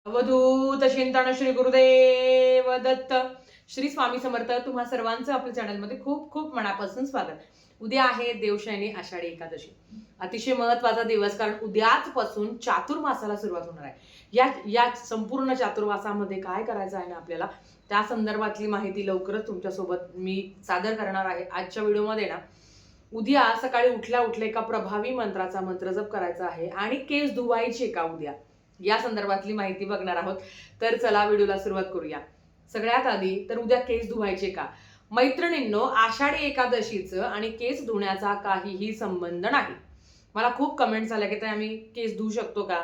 अवधूत चिंतन श्री गुरुदेव दत्त. श्री स्वामी समर्थ. तुम्हा सर्वांचं आपल्या चॅनलमध्ये खूप खूप मनापासून स्वागत. उद्या आहे देवशयनी आषाढी एकादशी. अतिशय महत्वाचा दिवस, कारण उद्याच पासून चातुर्मासाला सुरुवात होणार आहे. या संपूर्ण चातुर्मासामध्ये काय करायचं आहे ना आपल्याला, त्या संदर्भातली माहिती लवकरच तुमच्यासोबत मी सादर करणार आहे आजच्या व्हिडिओमध्ये ना. उद्या सकाळी उठल्या उठल्या एका प्रभावी मंत्राचा मंत्रजप करायचा आहे आणि केस धुवायचे का उद्या, या संदर्भातली माहिती बघणार आहोत. तर चला व्हिडिओला सुरुवात करूया. सगळ्यात आधी तर उद्या केस धुवायचे का? मैत्रिणींनो, आषाढी एकादशीचं आणि केस धुण्याचा काहीही संबंध नाही. मला खूप कमेंट्स आल्या की आम्ही केस धुवू शकतो का?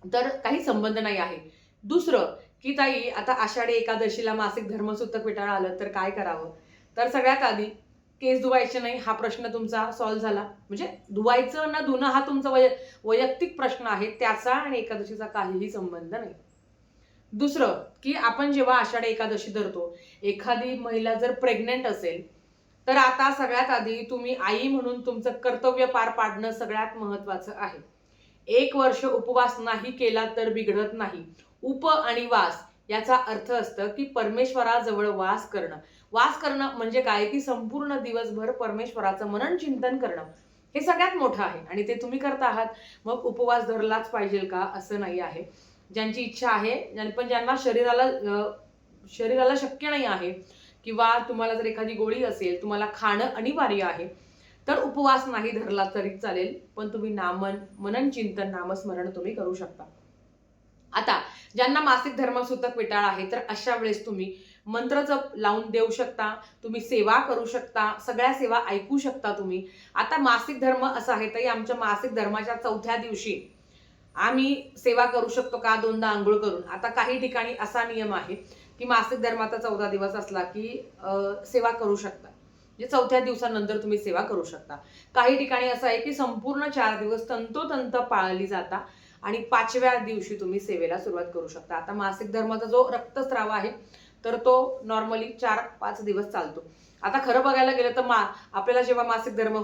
तर काही संबंध नाही आहे. दुसरं की ताई, आता आषाढी एकादशीला मासिक धर्मसूतक विटाळ आलं तर काय करावं? तर सगळ्यात आधी केस धुवायचे नाही हा प्रश्न तुमचा सॉल्व्ह झाला. म्हणजे धुवायचं न धुणं हा तुमचा वैयक्तिक प्रश्न आहे, त्याचा आणि एकादशीचा काहीही संबंध नाही. दुसरं की आपण जेव्हा आषाढी एकादशी धरतो, एखादी महिला जर प्रेग्नेंट असेल तर आता सगळ्यात आधी तुम्ही आई म्हणून तुमचं कर्तव्य पार पाडणं सगळ्यात महत्वाचं आहे. 1 वर्ष उपवास नाही केला तर बिघडत नाही. उप आणि वास याचा अर्थ असतं की परमेश्वराजवळ वास करणं. वास करणं म्हणजे काय, की संपूर्ण दिवसभर परमेश्वराचं मनन चिंतन करणं हे सगळ्यात मोठं आहे आणि ते तुम्ही करता आहात. मग उपवास धरलाच पाहिजे का असं नाही आहे. ज्यांची इच्छा आहे, पण ज्यांना शरीराला शक्य नाही आहे, किंवा तुम्हाला जर एखादी गोळी असेल, तुम्हाला खाणं अनिवार्य आहे, तर उपवास नाही धरला तरी चालेल, पण तुम्ही मनन चिंतन नामस्मरण तुम्ही करू शकता. आता ज्यांना मासिक धर्मसूतक विटाळ आहे, तर अशा वेळेस तुम्ही मंत्रजप लावून देऊ शकता, तुम्ही सेवा करू शकता, सगळ्या सेवा ऐकू शकता तुम्ही. आता मासिक धर्म असा आहे, ताई आमच्या मासिक धर्माच्या 4थ्या दिवशी आम्ही सेवा करू शकतो का 2दा आंघोळ करून? आता काही ठिकाणी असा नियम आहे की मासिक धर्माचा 14 दिवस असला की सेवा करू शकता, म्हणजे 4थ्या दिवसानंतर तुम्ही सेवा करू शकता. काही ठिकाणी असं आहे की संपूर्ण 4 दिवस तंतोतंत पाळली जाता आणि 5व्या दिवशी तुम्ही सेवेला सुरुवात करू शकता. आता मासिक धर्माचा जो रक्तस्राव आहे तर तो नॉर्मली 4-5 दिवस चालतो. आता खरं बघायला गेलं तर आपल्याला जेव्हा मासिक धर्म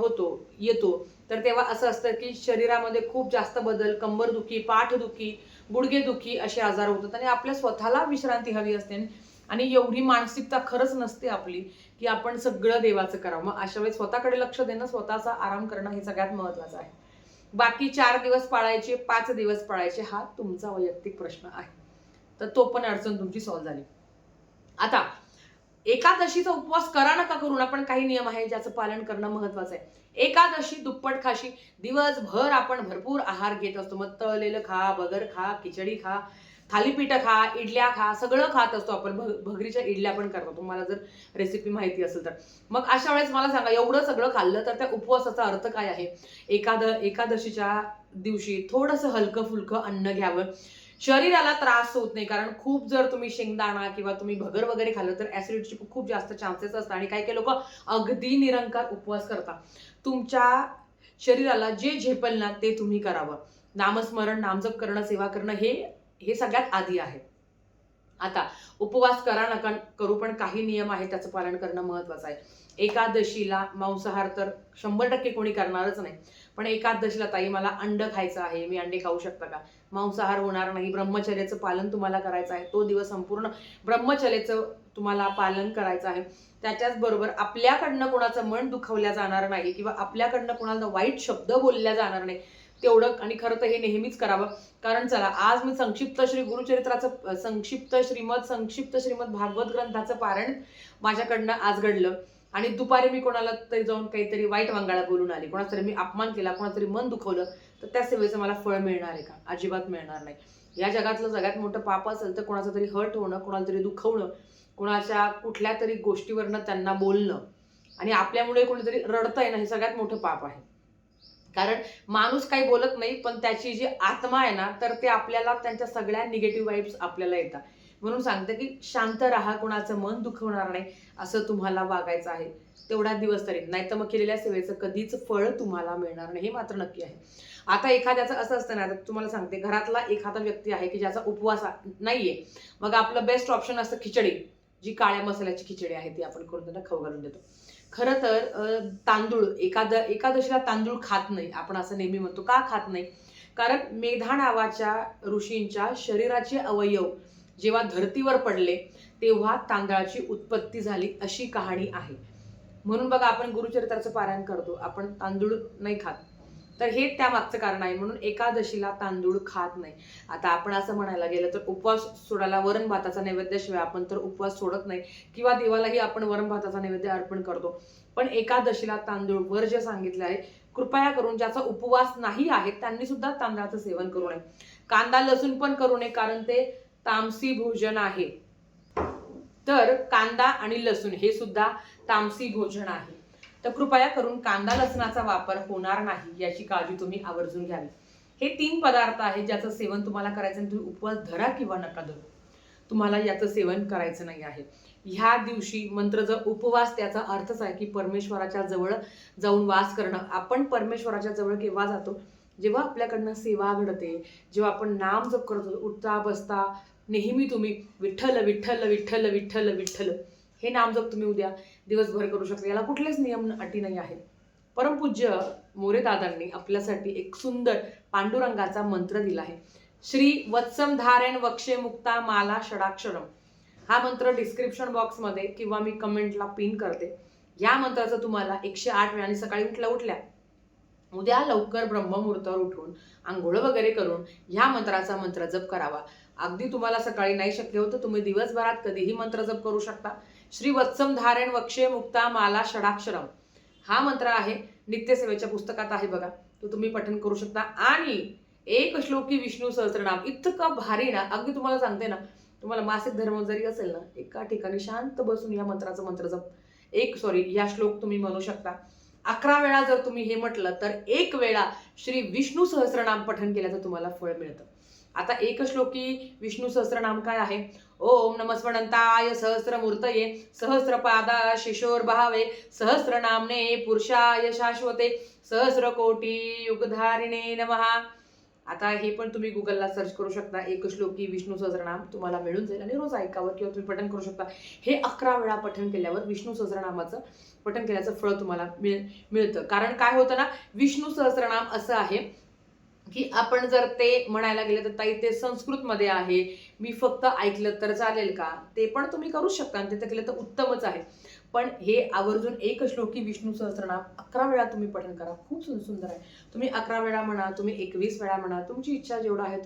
येतो तर तेव्हा असं असतं की शरीरामध्ये खूप जास्त बदल, कंबरदुखी, पाठदुखी, गुडघेदुखी असे आजार होतात आणि आपल्या स्वतःला विश्रांती हवी असते आणि एवढी मानसिकता खरंच नसते आपली की आपण सगळं देवाचं करावं. मग अशा वेळेस स्वतःकडे लक्ष देणं, स्वतःचा आराम करणं हे सगळ्यात महत्वाचं आहे. बाकी 4 दिवस पाळायचे, 5 दिवस पाळायचे हा तुमचा वैयक्तिक प्रश्न आहे. तर तो पण अडचण तुमची सॉल्व्ह झाली. आता एकादशीचा उपवास करा नका करू ना, पण काही नियम आहे ज्याचं पालन करणं महत्वाचं आहे. एकादशी दुप्पट खाशी. दिवसभर आपण भरपूर आहार घेत असतो. मग तळलेलं खा, बगर खा, खिचडी खा, थालीपीठ खा, इडल्या खा, सगळं खात असतो आपण. भगरीच्या इडल्या पण करतो, तुम्हाला जर रेसिपी माहिती असेल तर. मग अशा वेळेस मला सांगा, एवढं सगळं खाल्लं तर त्या उपवासाचा अर्थ काय आहे? एकादशीच्या दिवशी थोडंसं हलकं फुलकं अन्न घ्यावं. शरीराला त्रास होत नाही, कारण खूप जर तुम्ही शेंगदाणा किंवा तुम्ही भगर वगैरे खाल्लं तर ऍसिडिटीचे खूप जास्त चान्सेस असतात आणि काही काही लोक अगदी निरंकार उपवास करतात. तुमच्या शरीराला जे झेपेल ना ते तुम्ही करावं. नामस्मरण, नामजप करणं, सेवा करणं हे सगळ्यात आधी आहे. आता उपवास करा नका करू, पण काही नियम आहे त्याचं पालन करणं महत्वाचं आहे. एकादशीला मांसाहार तर 100% कोणी करणारच नाही, पण एकादशीला ताई मला अंड खायचं आहे, मी अंडे खाऊ शकता का? मांसाहार होणार नाही. ब्रह्मचर्याचं पालन तुम्हाला करायचं आहे. तो दिवस संपूर्ण ब्रह्मचर्याचं तुम्हाला पालन करायचं आहे. त्याच्याच बरोबर आपल्याकडनं कोणाचं मन दुखवल्या जाणार नाही किंवा आपल्याकडनं कोणाला वाईट शब्द बोलल्या जाणार नाही, तेवढं. आणि खरं तर हे नेहमीच करावं. कारण चला, आज मी संक्षिप्त श्रीमद भागवत ग्रंथाचं पारायण माझ्याकडनं आज घडलं आणि दुपारी मी कोणाला तरी जाऊन काहीतरी वाईट वांगाळा बोलून आली, कोणाचा तरी मी अपमान केला, कोणातरी मन दुखवलं, तर त्या सेवेचं मला फळ मिळणार आहे का? अजिबात मिळणार नाही. या जगातलं सगळ्यात मोठं पाप असेल तर कोणाचं तरी हर्ट होणं, कोणाला तरी दुखवणं, कोणाच्या कुठल्या तरी गोष्टीवरनं त्यांना बोलणं आणि आपल्यामुळे कोणीतरी रडतंय ना, हे सगळ्यात मोठं पाप आहे. कारण माणूस काही बोलत नाही, पण त्याची जी आत्मा आहे ना, तर ते आपल्याला त्यांच्या सगळ्या निगेटिव्ह वाईब्स आपल्याला येतात. म्हणून सांगते की शांत राहा, कोणाचं मन दुखवणार नाही असं तुम्हाला वागायचं आहे तेवढा दिवस तरी. नाही तर मग केलेल्या सेवेचं कधीच फळ तुम्हाला मिळणार नाही, हे मात्र नक्की आहे. आता एखाद्याचं असं असतं ना, आता तुम्हाला सांगते, घरातला एखादा व्यक्ती आहे की ज्याचा उपवास नाहीये, मग आपलं बेस्ट ऑप्शन असतं खिचडी. जी काळ्या मसाल्याची खिचडी आहे ती आपण करून त्यांना खाऊ घालून देतो. खरं तर तांदूळ एकादशीला तांदूळ खात नाही आपण, असं नेहमी म्हणतो. का खात नाही? कारण मेधा नावाच्या ऋषींच्या शरीराचे अवयव जेव्हा धर्तीवर पडले तेव्हा तांदळाची उत्पत्ती झाली, अशी कहाणी आहे. म्हणून बघा, आपण गुरुचरित्राचं पारायण करतो, आपण तांदूळ नाही खात, तर हे त्यामागचं कारण आहे. म्हणून एकादशीला तांदूळ खात नाही. आता आपण असं म्हणायला गेलं तर उपवास सोडायला वरण भाताचा नैवेद्याशिवाय आपण तर उपवास सोडत नाही, किंवा देवालाही आपण वरण भाताचा नैवेद्य अर्पण करतो. पण एकादशीला तांदूळ वर्ज्य सांगितलं आहे. कृपया करून ज्याचा उपवास नाही आहे त्यांनी सुद्धा तांदळाचं सेवन करू नये. कांदा लसूण पण करू नये, कारण ते तामसी भोजन आहे. तर कांदा आणि लसूण हे सुद्धा तामसी भोजन आहे. तर कृपया करून कांदा लसणाचा वापर होणार नाही याची काळजी तुम्ही आवर्जून घ्यावी. हे 3 पदार्थ आहेत ज्याचं सेवन तुम्हाला करायचं आहे. तुम्ही उपवास धरा किंवा नका धरू, तुम्हाला याचं सेवन करायचं नाही आहे. ह्या दिवशी मंत्र जर उपवास, त्याचा अर्थच आहे की परमेश्वराच्या जवळ जाऊन वास करणं. आपण परमेश्वराच्या जवळ केव्हा जातो? जेव्हा आपल्याकडनं सेवा घडते, जेव्हा आपण नाम जप करतो, उठता बसता नेहमी तुम्ही विठ्ठल विठ्ठल विठ्ठल विठ्ठल विठ्ठल हे नाम जप तुम्ही उद्या दिवसभर करू शकता. याला कुठलेच नियम अटी नाही आहेत. परमपूज्य मोरे दादांनी आपल्यासाठी एक सुंदर पांडुरंगाचा मंत्र दिला आहे. श्री वत्सम धारेण वक्षे मुक्ता माला षडाक्षरम. हा मंत्र डिस्क्रिप्शन बॉक्समध्ये किंवा मी कमेंटला पिन करते. या मंत्राचं तुम्हाला 108 वेळा, आणि सकाळी उठल्या उद्या लवकर ब्रह्ममुहूर्तावर उठून आंघोळ वगैरे करून ह्या मंत्राचा मंत्र जप करावा. अगदी तुम्हाला सकाळी नाही शक्य होतं, तुम्ही दिवसभरात कधीही मंत्र जप करू शकता. श्री वत्सम धारेण वक्षे मुक्ता माला षडाक्षरम हा मंत्र आहे, नित्यसेवेच्या पुस्तकात आहे बघा, तो तुम्ही पठण करू शकता. आणि एक श्लोकी विष्णू सहस्त्रनाम इतकं भारी ना, अगदी तुम्हाला सांगते ना, तुम्हाला मासिक धर्म जरी असेल ना, एका ठिकाणी शांत बसून या मंत्राचं मंत्र जप या श्लोक तुम्ही म्हणू शकता. 11 वेळा जर तुम्ही हे म्हटलं तर 1 वेळा श्री विष्णू सहस्त्रनाम पठण केल्याचं तुम्हाला फळ मिळतं. आता एक श्लोकी विष्णू सहस्त्रनाम काय आहे? ओम नमस्वनंताय सहस्रमूर्तये सहस्रपादा शिशोर्भावे सहस्रनामने पुरुषाय शाश्वते सहस्रकोटी युगधारिणे नमः. आता हे पण तुम्ही गुगलला सर्च करू शकता. एक श्लोकी विष्णू सहस्रनाम तुम्हाला मिळून जाईल आणि रोज ऐकावं किंवा तुम्ही पठण करू शकता. हे 11 वेळा पठण केल्यावर विष्णू सहस्रनामाचं पठण केल्याचं फळ तुम्हाला मिळतं. कारण काय होतं ना, विष्णू सहस्रनाम असं आहे की आपण जर ते म्हणायला गेलं तर ताई ते संस्कृतमध्ये आहे, मी फक्त ऐकलं तर चालेल का? ते पण तुम्ही करू शकता आणि ते केलं तर उत्तमच आहे. पण हे आवर्जून एक श्लोकी विष्णू सहस्त्रनाम 11 वेळा तुम्ही पठण करा. खूप सुंदर आहे. तुम्ही 11 वेळा म्हणा, तुम्ही 21 वेळा म्हणा, तुमची इच्छा जेवढा आहे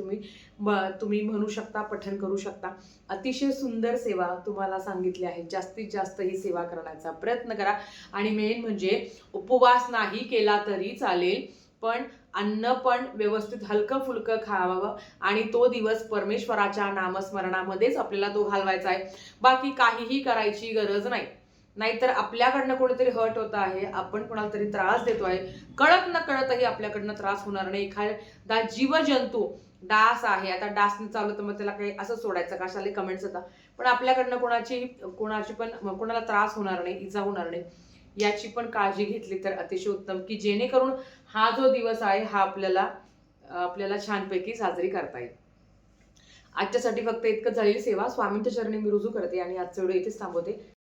तुम्ही म्हणू शकता, पठण करू शकता. अतिशय सुंदर सेवा तुम्हाला सांगितली आहे. जास्तीत जास्त ही सेवा करण्याचा प्रयत्न करा. आणि मेन म्हणजे उपवास नाही केला तरी चालेल, पण अन्न पण व्यवस्थित हलकं फुलकं खावावं आणि तो दिवस परमेश्वराच्या नामस्मरणामध्येच आपल्याला तो घालवायचा आहे. बाकी काहीही करायची गरज नाही. नाहीतर आपल्याकडनं कोणीतरी हर्ट होत आहे, आपण कोणाला तरी त्रास देतोय, कळत न कळतही आपल्याकडनं त्रास होणार नाही. एखादा जीवजंतू डास आहे, आता डासने चालू तर मग त्याला काही असं सोडायचं कशाला कमेंट्स येतात, पण आपल्याकडनं कोणाची पण कोणाला त्रास होणार नाही, इजा होणार नाही याची पण काळजी घेतली तर अतिशय उत्तम, की जेणेकरून हा जो दिवस आहे हा आपल्याला छानपैकी साजरी करता येईल. आजच्यासाठी फक्त इतकंच झालेली सेवा स्वामींच्या चरणी मी रुजू करते आणि आजचा व्हिडिओ इथेच थांबवते.